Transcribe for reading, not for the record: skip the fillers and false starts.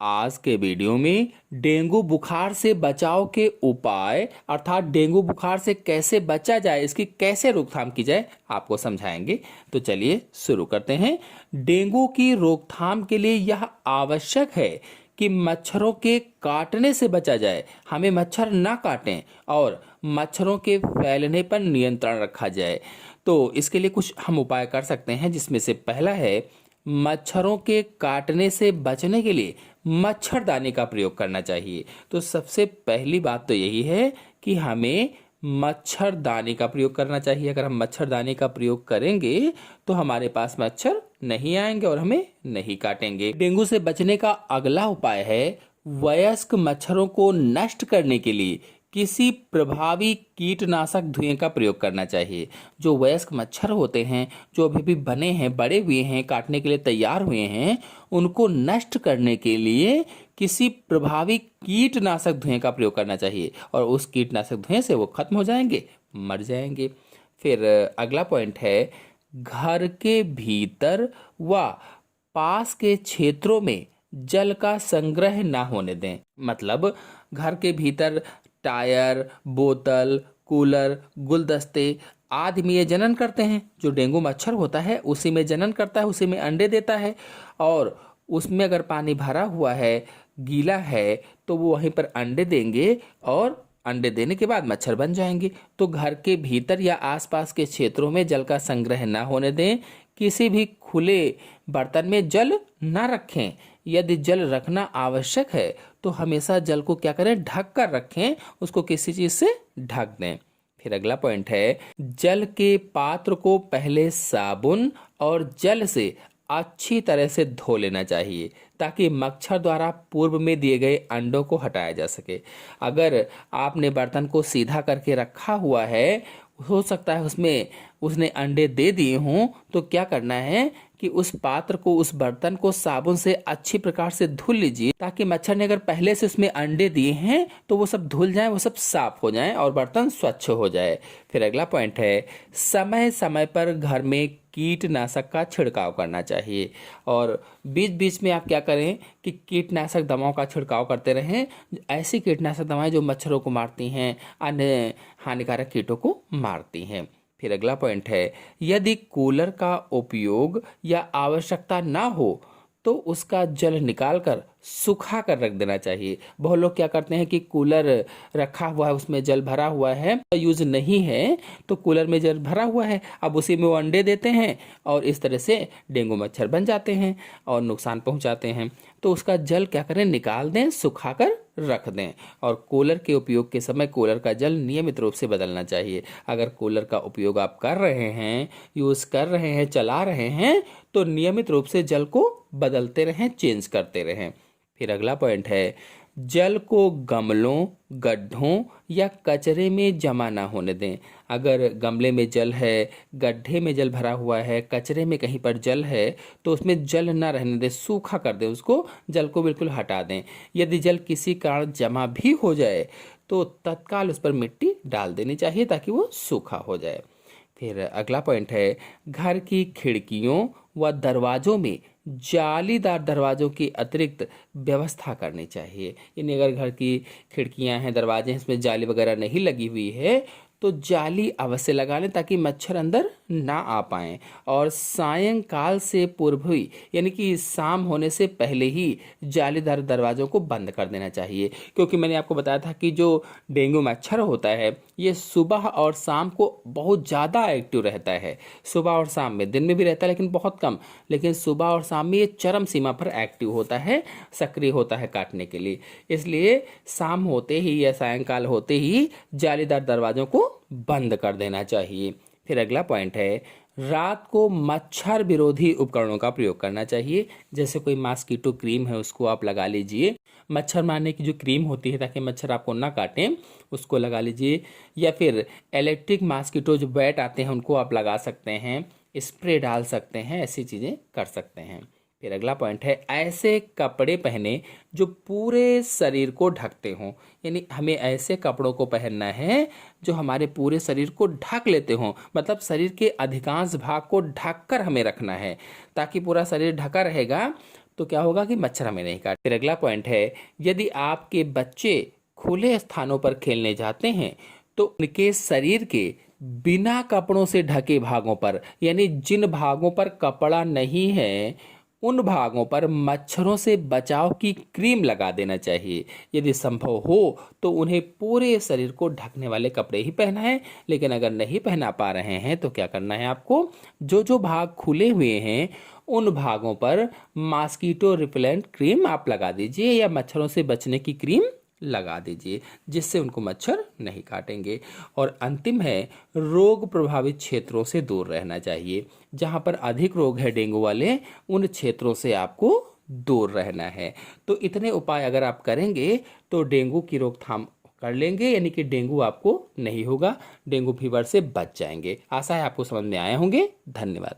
आज के वीडियो में डेंगू बुखार से बचाव के उपाय अर्थात डेंगू बुखार से कैसे बचा जाए, इसकी कैसे रोकथाम की जाए आपको समझाएंगे। तो चलिए शुरू करते हैं। डेंगू की रोकथाम के लिए यह आवश्यक है कि मच्छरों के काटने से बचा जाए। हमें मच्छर ना काटें और मच्छरों के फैलने पर नियंत्रण रखा जाए। तो इसके लिए कुछ हम उपाय कर सकते हैं, जिसमें से पहला है मच्छरों के काटने से बचने के लिए मच्छरदानी का प्रयोग करना चाहिए। तो सबसे पहली बात तो यही है कि हमें मच्छरदानी का प्रयोग करना चाहिए। अगर हम मच्छरदानी का प्रयोग करेंगे तो हमारे पास मच्छर नहीं आएंगे और हमें नहीं काटेंगे। डेंगू से बचने का अगला उपाय है वयस्क मच्छरों को नष्ट करने के लिए किसी प्रभावी कीटनाशक धुएं का प्रयोग करना चाहिए। जो वयस्क मच्छर होते हैं, जो अभी भी बने हैं, बड़े हुए हैं, काटने के लिए तैयार हुए हैं, उनको नष्ट करने के लिए किसी प्रभावी कीटनाशक धुएं का प्रयोग करना चाहिए और उस कीटनाशक धुएं से वो खत्म हो जाएंगे, मर जाएंगे। फिर अगला पॉइंट है घर के भीतर व पास के क्षेत्रों में जल का संग्रह ना होने दें। मतलब घर के भीतर टायर, बोतल, कूलर, गुलदस्ते आदि में ये जनन करते हैं। जो डेंगू मच्छर होता है उसी में जनन करता है, उसी में अंडे देता है और उसमें अगर पानी भरा हुआ है, गीला है, तो वो वहीं पर अंडे देंगे और अंडे देने के बाद मच्छर बन जाएंगे। तो घर के भीतर या आसपास के क्षेत्रों में जल का संग्रह ना होने दें। किसी भी खुले बर्तन में जल ना रखें। यदि जल रखना आवश्यक है तो हमेशा जल को क्या करें, ढक कर रखें, उसको किसी चीज से ढक दें। फिर अगला पॉइंट है जल के पात्र को पहले साबुन और जल से अच्छी तरह से धो लेना चाहिए ताकि मच्छर द्वारा पूर्व में दिए गए अंडों को हटाया जा सके। अगर आपने बर्तन को सीधा करके रखा हुआ है, हो सकता है उसमें उसने अंडे दे दिए हों, तो क्या करना है कि उस पात्र को, उस बर्तन को साबुन से अच्छी प्रकार से धुल लीजिए ताकि मच्छर ने अगर पहले से उसमें अंडे दिए हैं तो वो सब धुल जाएं, वो सब साफ हो जाएं और बर्तन स्वच्छ हो जाए। फिर अगला पॉइंट है समय समय पर घर में कीटनाशक का छिड़काव करना चाहिए और बीच बीच में आप क्या करें कि कीटनाशक दवाओं का छिड़काव करते रहें। ऐसी कीटनाशक दवाएं जो मच्छरों को मारती हैं, अन्य हानिकारक कीटों को मारती हैं। फिर अगला पॉइंट है यदि कूलर का उपयोग या आवश्यकता ना हो तो उसका जल निकाल कर सुखा कर रख देना चाहिए। बहुत लोग क्या करते हैं कि कूलर रखा हुआ है, उसमें जल भरा हुआ है, यूज नहीं है, तो कूलर में जल भरा हुआ है, अब उसी में वो अंडे देते हैं और इस तरह से डेंगू मच्छर बन जाते हैं और नुकसान पहुंचाते हैं। तो उसका जल क्या करें, निकाल दें, सुखा कर रख दें। और कूलर के उपयोग के समय कूलर का जल नियमित रूप से बदलना चाहिए। अगर कूलर का उपयोग आप कर रहे हैं, यूज कर रहे हैं, चला रहे हैं, तो नियमित रूप से जल को बदलते रहें, चेंज करते रहें। फिर अगला पॉइंट है जल को गमलों, गड्ढों या कचरे में जमा ना होने दें। अगर गमले में जल है, गड्ढे में जल भरा हुआ है, कचरे में कहीं पर जल है, तो उसमें जल ना रहने दें, सूखा कर दें, उसको जल को बिल्कुल हटा दें। यदि जल किसी कारण जमा भी हो जाए तो तत्काल उस पर मिट्टी डाल देनी चाहिए ताकि वो सूखा हो जाए। फिर अगला पॉइंट है घर की खिड़कियों व दरवाजों में जालीदार दरवाजों की अतिरिक्त व्यवस्था करनी चाहिए। यानी अगर घर की खिड़कियां हैं, दरवाजे हैं, इसमें जाली वगैरह नहीं लगी हुई है तो जाली अवश्य लगा लें ताकि मच्छर अंदर ना आ पाएं। और सायंकाल से पूर्व ही यानी कि शाम होने से पहले ही जालीदार दरवाजों को बंद कर देना चाहिए, क्योंकि मैंने आपको बताया था कि जो डेंगू मच्छर होता है ये सुबह और शाम को बहुत ज़्यादा एक्टिव रहता है। सुबह और शाम में, दिन में भी रहता है लेकिन बहुत कम, लेकिन सुबह और शाम में ये चरम सीमा पर एक्टिव होता है, सक्रिय होता है काटने के लिए। इसलिए शाम होते ही या सायंकाल होते ही जालीदार दरवाजों को बंद कर देना चाहिए। फिर अगला पॉइंट है रात को मच्छर विरोधी उपकरणों का प्रयोग करना चाहिए। जैसे कोई मॉस्किटो क्रीम है उसको आप लगा लीजिए, मच्छर मारने की जो क्रीम होती है ताकि मच्छर आपको ना काटें उसको लगा लीजिए, या फिर इलेक्ट्रिक मॉस्किटो जो बैट आते हैं उनको आप लगा सकते हैं, स्प्रे डाल सकते हैं, ऐसी चीज़ें कर सकते हैं। फिर अगला पॉइंट है ऐसे कपड़े पहने जो पूरे शरीर को ढकते हों। यानी हमें ऐसे कपड़ों को पहनना है जो हमारे पूरे शरीर को ढक लेते हों, मतलब शरीर के अधिकांश भाग को ढक कर हमें रखना है ताकि पूरा शरीर ढका रहेगा, तो क्या होगा कि मच्छर हमें नहीं काट। फिर अगला पॉइंट है, यदि आपके बच्चे खुले स्थानों पर खेलने जाते हैं तो उनके शरीर के बिना कपड़ों से ढके भागों पर, यानी जिन भागों पर कपड़ा नहीं है उन भागों पर मच्छरों से बचाव की क्रीम लगा देना चाहिए। यदि संभव हो तो उन्हें पूरे शरीर को ढकने वाले कपड़े ही पहनाएं। लेकिन अगर नहीं पहना पा रहे हैं तो क्या करना है आपको, जो जो भाग खुले हुए हैं उन भागों पर मॉस्किटो रिपेलेंट क्रीम आप लगा दीजिए या मच्छरों से बचने की क्रीम लगा दीजिए, जिससे उनको मच्छर नहीं काटेंगे। और अंतिम है, रोग प्रभावित क्षेत्रों से दूर रहना चाहिए। जहां पर अधिक रोग है डेंगू वाले, उन क्षेत्रों से आपको दूर रहना है। तो इतने उपाय अगर आप करेंगे तो डेंगू की रोकथाम कर लेंगे, यानी कि डेंगू आपको नहीं होगा, डेंगू फीवर से बच जाएंगे। आशा है आपको समझ में आए होंगे। धन्यवाद।